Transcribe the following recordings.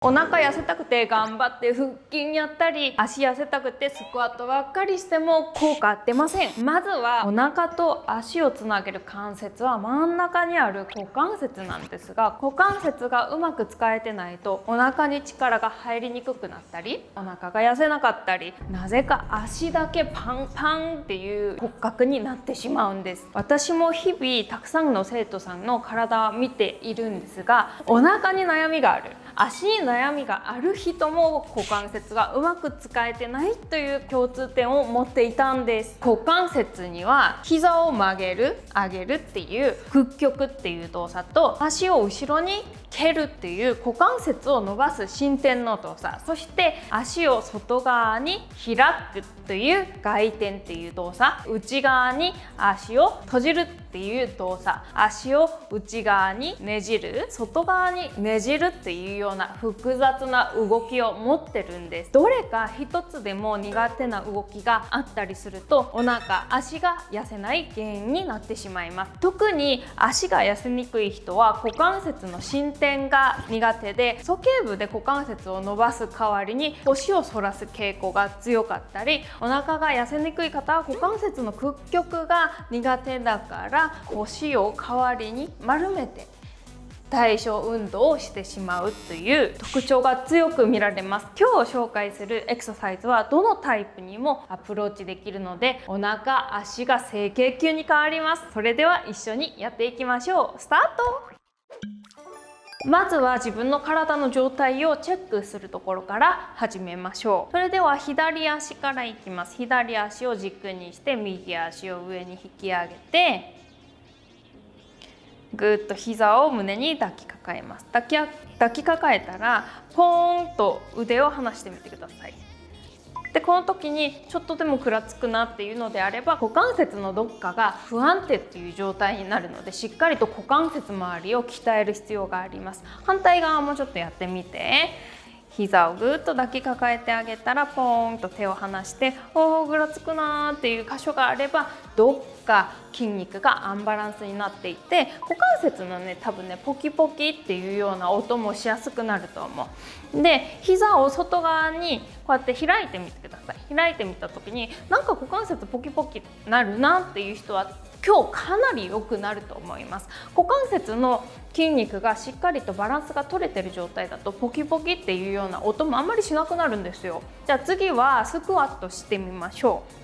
お腹痩せたくて頑張って腹筋やったり、足痩せたくてスクワットばっかりしても効果出ません。まずはお腹と足をつなげる関節は真ん中にある股関節なんですが、股関節がうまく使えてないとお腹に力が入りにくくなったり、お腹が痩せなかったり、なぜか足だけパンパンっていう骨格になってしまうんです。私も日々たくさんの生徒さんの体を見ているんですが、お腹に悩みがある、足に悩みがある人も股関節がうまく使えてないという共通点を持っていたんです。股関節には膝を曲げる、上げるっていう屈曲っていう動作と、足を後ろに蹴るっていう股関節を伸ばす伸展の動作、そして足を外側に開くという外転っていう動作、内側に足を閉じるっていう動作、足を内側にねじる、外側にねじるっていうような複雑な動きを持ってるんです。どれか一つでも苦手な動きがあったりすると、お腹、足が痩せない原因になってしまいます。特に足が痩せにくい人は股関節の伸展が苦手で、鼠径部で股関節を伸ばす代わりに腰を反らす傾向が強かったり、お腹が痩せにくい方は股関節の屈曲が苦手だから腰を代わりに丸めて対称運動をしてしまうという特徴が強く見られます。今日紹介するエクササイズはどのタイプにもアプローチできるので、お腹、足が整形級に変わります。それでは一緒にやっていきましょう。スタート。まずは自分の体の状態をチェックするところから始めましょう。それでは左足からいきます。左足を軸にして右足を上に引き上げて、ぐーっと膝を胸に抱きかかえます。抱きかかえたらポーンと腕を離してみてください。でこの時にちょっとでもくらつくなっていうのであれば、股関節のどっかが不安定っていう状態になるので、しっかりと股関節周りを鍛える必要があります。反対側もちょっとやってみて、膝をぐーっと抱きかかえてあげたらポーンと手を離して、ぐらつくなーっていう箇所があれば、どっか筋肉がアンバランスになっていて、股関節のね多分ねポキポキっていうような音もしやすくなると思う。で膝を外側にこうやって開いてみてください。開いてみた時になんか股関節ポキポキなるなっていう人は今日かなり良くなると思います。股関節の筋肉がしっかりとバランスが取れてる状態だとポキポキっていうような音もあんまりしなくなるんですよ。じゃあ次はスクワットしてみましょう。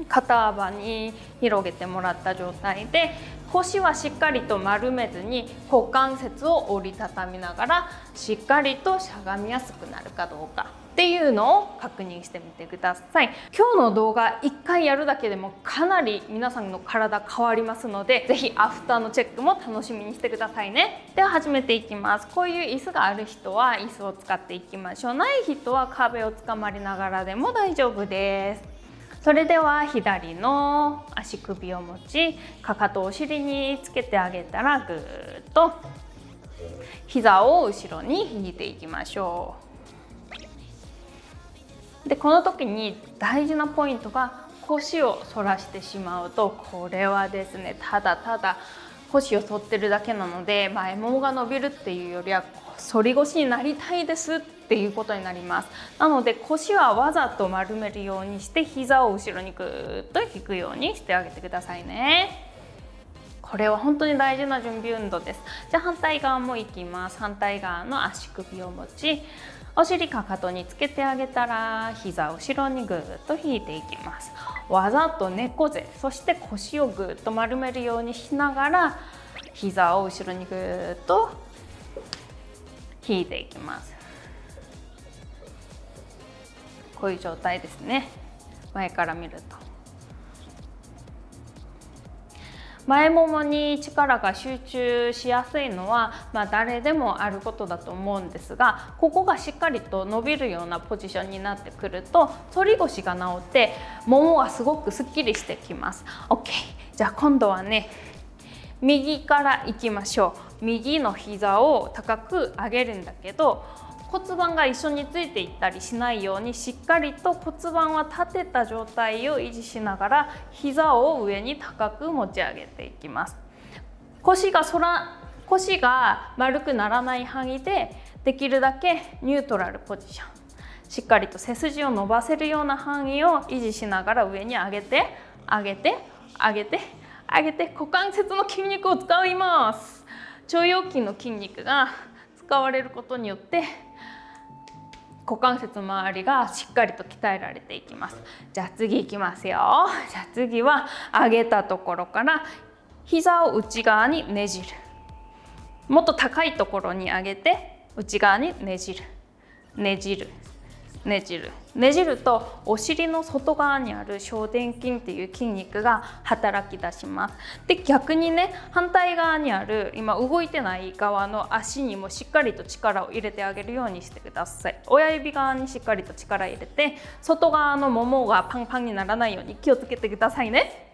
肩幅に広げてもらった状態で、腰はしっかりと丸めずに股関節を折りたたみながらしっかりとしゃがみやすくなるかどうかっていうのを確認してみてください。今日の動画1回やるだけでもかなり皆さんの体変わりますので、ぜひアフターのチェックも楽しみにしてくださいね。では始めていきます。こういう椅子がある人は椅子を使っていきましょう。ない人は壁をつかまりながらでも大丈夫です。それでは左の足首を持ち、かかとをお尻につけてあげたら、ぐーっと膝を後ろに引いていきましょう。でこの時に大事なポイントが、腰を反らしてしまうと、これはですねただただ腰を反ってるだけなので、前ももが伸びるっていうよりは反り腰になりたいですっていうことになります。なので腰はわざと丸めるようにして、膝を後ろにぐーっと引くようにしてあげてくださいね。これは本当に大事な準備運動です。じゃあ反対側もいきます。反対側の足首を持ち、お尻かかとにつけてあげたら、膝を後ろにぐーっと引いていきます。わざと猫背、そして腰をぐーっと丸めるようにしながら、膝を後ろにぐーっと引いていきます。こういう状態ですね。前から見ると前ももに力が集中しやすいのは、誰でもあることだと思うんですが、ここがしっかりと伸びるようなポジションになってくると、反り腰が治ってももがすごくすっきりしてきます。 OK。 じゃあ今度はね、右からいきましょう。右の膝を高く上げるんだけど、骨盤が一緒についていったりしないように、しっかりと骨盤は立てた状態を維持しながら、膝を上に高く持ち上げていきます。腰が丸くならない範囲でできるだけニュートラルポジション、しっかりと背筋を伸ばせるような範囲を維持しながら上に上げて上げて上げて上げて、股関節の筋肉を使います。腸腰筋の筋肉が使われることによって股関節周りがしっかりと鍛えられていきます。じゃあ次いきますよ。じゃあ次は上げたところから膝を内側にねじる。もっと高いところに上げて内側にねじるねじるねじるねじると、お尻の外側にある小殿筋っていう筋肉が働き出します。で逆にね、反対側にある今動いてない側の足にもしっかりと力を入れてあげるようにしてください。親指側にしっかりと力入れて、外側のももがパンパンにならないように気をつけてくださいね。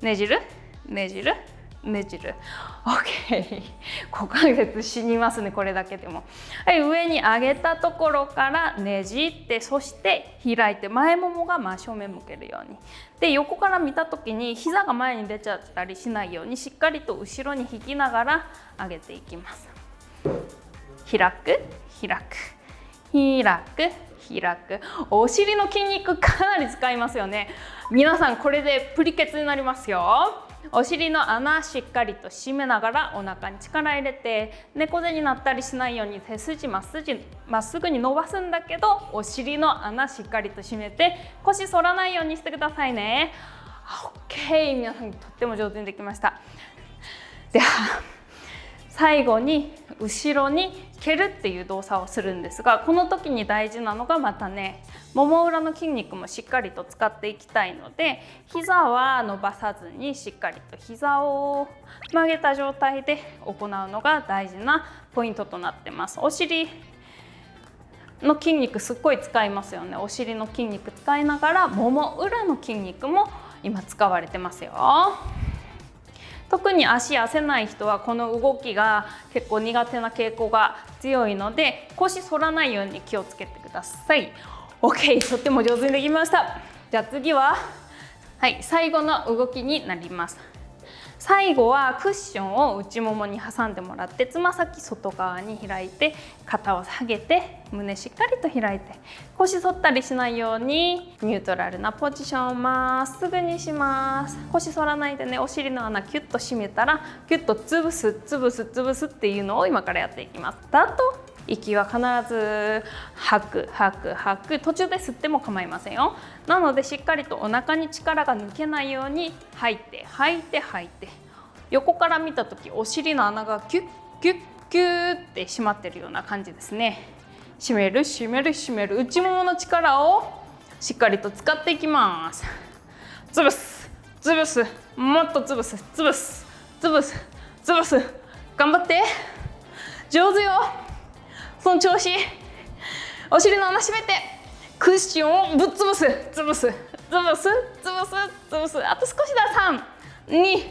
ねじるねじるねじる。 OK。 股関節死にますね、これだけでも。はい、上に上げたところからねじって、そして開いて前ももが真正面向けるように。で横から見た時に膝が前に出ちゃったりしないように、しっかりと後ろに引きながら上げていきます。開く開く開く開く。お尻の筋肉かなり使いますよね。皆さんこれでプリケツになりますよ。お尻の穴しっかりと締めながらお腹に力入れて、猫背になったりしないように背筋まっすぐに伸ばすんだけど、お尻の穴しっかりと締めて腰反らないようにしてくださいね。 OK。 皆さんとっても上手にできました。では最後に後ろに蹴るっていう動作をするんですが、この時に大事なのがまたね、もも裏の筋肉もしっかりと使っていきたいので、膝は伸ばさずにしっかりと膝を曲げた状態で行うのが大事なポイントとなってます。お尻の筋肉すっごい使いますよね。お尻の筋肉使いながらもも裏の筋肉も今使われてますよ。特に足痩せない人はこの動きが結構苦手な傾向が強いので、腰反らないように気をつけてください。 OK。 とっても上手にできました。じゃあ次は、はい、最後の動きになります。最後はクッションを内ももに挟んでもらって、つま先外側に開いて肩を下げて胸しっかりと開いて、腰反ったりしないようにニュートラルなポジションをまっすぐにします。腰反らないでね、お尻の穴キュッと締めたらキュッと潰す潰す潰すっていうのを今からやっていきます。だと息は必ず吐く吐く吐く、途中で吸っても構いませんよ。なのでしっかりとお腹に力が抜けないように吐いて吐いて吐いて、横から見た時お尻の穴がキュッキュッキュッって締まってるような感じですね。締める締める締める。内ももの力をしっかりと使っていきます。潰す潰す、もっと潰す潰す潰す潰す。頑張って、上手よ。その調子。お尻の穴締めてクッションをぶっ潰す潰す潰す潰す潰す。あと少しだ。3、2、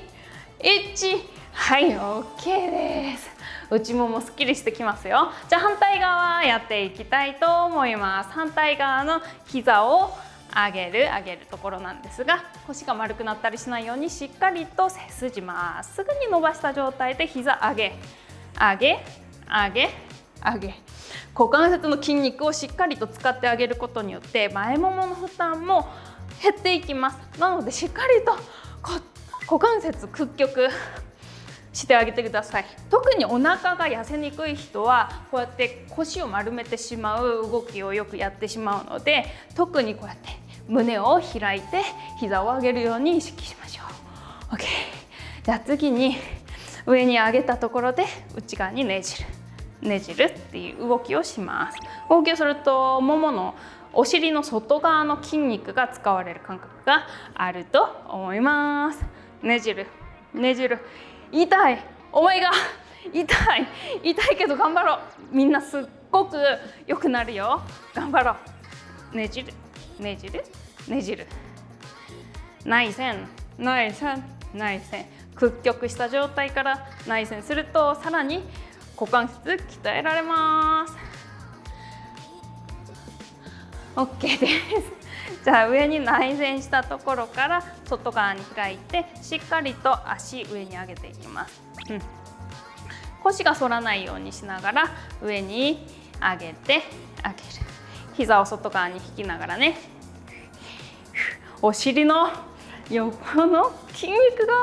1。はい、 OK です。内ももすっきりしてきますよ。じゃあ反対側やっていきたいと思います。反対側の膝を上げるところなんですが、腰が丸くなったりしないようにしっかりと背筋まっすぐに伸ばした状態で膝上げ上げ上げ上げ。股関節の筋肉をしっかりと使ってあげることによって前ももの負担も減っていきます。なのでしっかりと股関節屈曲してあげてください。特にお腹が痩せにくい人はこうやって腰を丸めてしまう動きをよくやってしまうので、特にこうやって胸を開いて膝を上げるように意識しましょう。 OK。 じゃあ次に上に上げたところで内側にねじるねじるっていう動きをします。動きをするともものお尻の外側の筋肉が使われる感覚があると思います。ねじるねじる。痛い、お前が痛いけど頑張ろう。みんなすっごく良くなるよ。頑張ろう。ねじるねじるねじる。内旋内旋内旋。屈曲した状態から内旋するとさらに股関節鍛えられます。 OK です。じゃあ上に内旋したところから外側に開いてしっかりと足上に上げていきます。腰が反らないようにしながら上に上げて上げる。膝を外側に引きながらね、お尻の横の筋肉が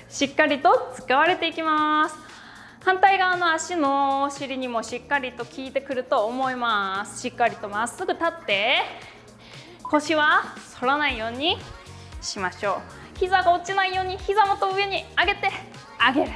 しっかりと使われていきます。反対側の足のお尻にもしっかりと効いてくると思います。しっかりとまっすぐ立って腰は反らないようにしましょう。膝が落ちないように膝元上に上げて上げる。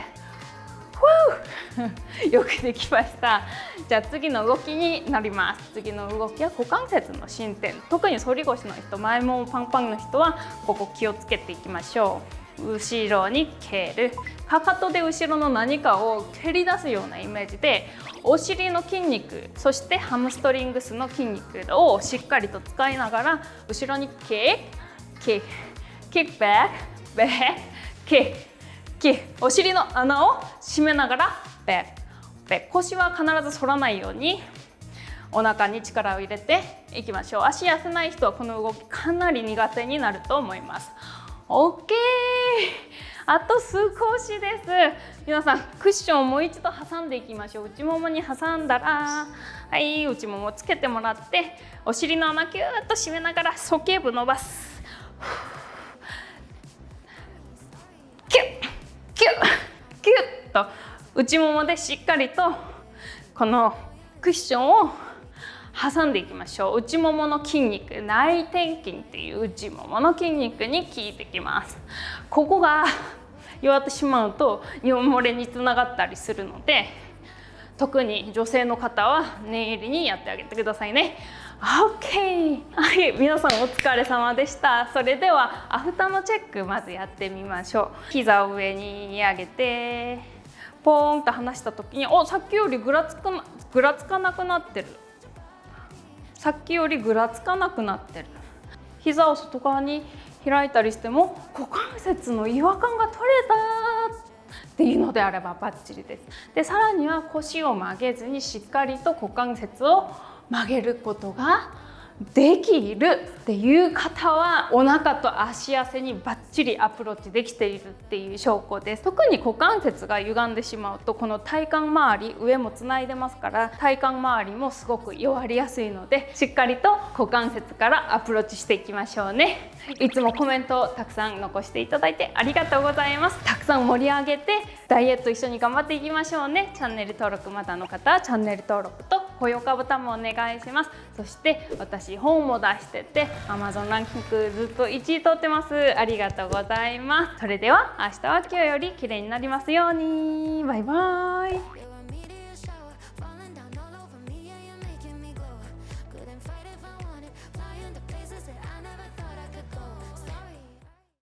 よくできました。じゃあ次の動きになります。次の動きは股関節の伸展。特に反り腰の人、前ももパンパンの人はここ気をつけていきましょう。後ろに蹴る。かかとで後ろの何かを蹴り出すようなイメージで、お尻の筋肉、そしてハムストリングスの筋肉をしっかりと使いながら後ろにキック、キック、キックバック、バック、キック、キック。お尻の穴を締めながらバック、バック。腰は必ず反らないようにお腹に力を入れていきましょう。足痩せない人はこの動きかなり苦手になると思います。OK、 あと少しです。皆さんクッションをもう一度挟んでいきましょう。内ももに挟んだら、はい、内ももつけてもらってお尻の穴キューッと締めながら鼠径部伸ばす。キュッキュッキュッと内ももでしっかりとこのクッションを挟んでいきましょう。内ももの筋肉、内転筋っていう内ももの筋肉に効いてきます。ここが弱ってしまうと尿漏れにつながったりするので、特に女性の方は念入りにやってあげてくださいね。 OK、 はい、皆さんお疲れ様でした。それではアフターのチェックまずやってみましょう。膝を上に上げてポーンと離した時に、さっきよりぐらつかなくなってる。さっきよりぐらつかなくなってる。膝を外側に開いたりしても股関節の違和感が取れたっていうのであればバッチリです。で、さらには腰を曲げずにしっかりと股関節を曲げることができるっていう方はお腹と足痩せにバッチリアプローチできているっていう証拠です。特に股関節が歪んでしまうとこの体幹周り、上もつないでますから体幹周りもすごく弱りやすいので、しっかりと股関節からアプローチしていきましょうね。いつもコメントをたくさん残していただいてありがとうございます。たくさん盛り上げてダイエット一緒に頑張っていきましょうね。チャンネル登録まだの方はチャンネル登録と高評価ボタンもお願いします。そして私本も出してて Amazon ランキングずっと1位取ってます。ありがとうございます。それでは明日は今日より綺麗になりますように。バイバーイ。